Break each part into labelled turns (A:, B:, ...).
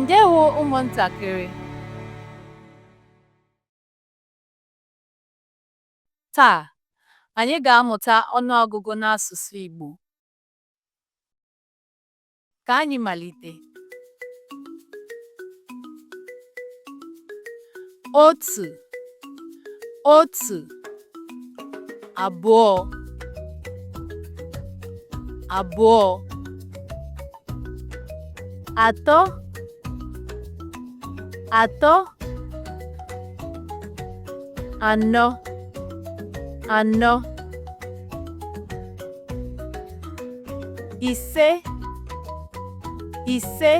A: Ndewo ụmụntakịrị. Taa, anyị ga-amụta ọnụọgụgụ n'asụsụ Igbo. Ka anyị malite. Otu, otu, abụọ, abụọ, atọ, atọ, anọ, anọ, ise, ise,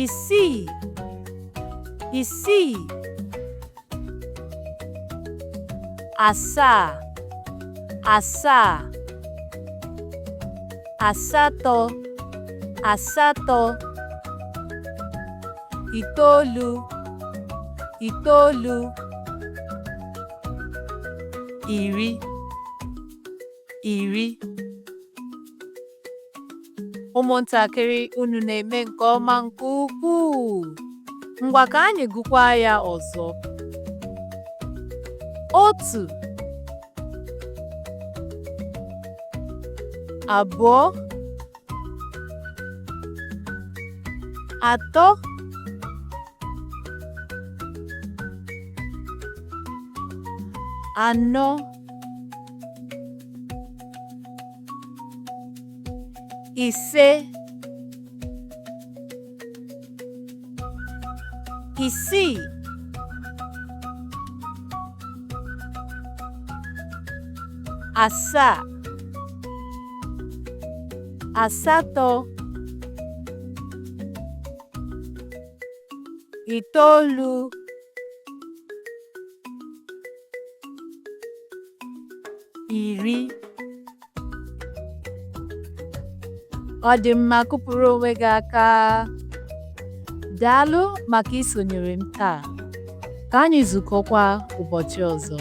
A: isii, isii, asaa, asaa, asatọ, asatọ, itoolu, itoolu, iri, iri. Ụmụntakịrị, unu na-eme nke ọma nke ukwuu. Ngwa ka anyị gụkwaa ya ọzọ. Otu, abụọ, atọ, anọ, ise, isii, asaa, asatọ, itoolu, iri. Ọ dị mma, kụpụrụ onwe gị aka. Daalụ maka isonyere m taa. Ka anyị zukọkwa ụbọchị ọzọ.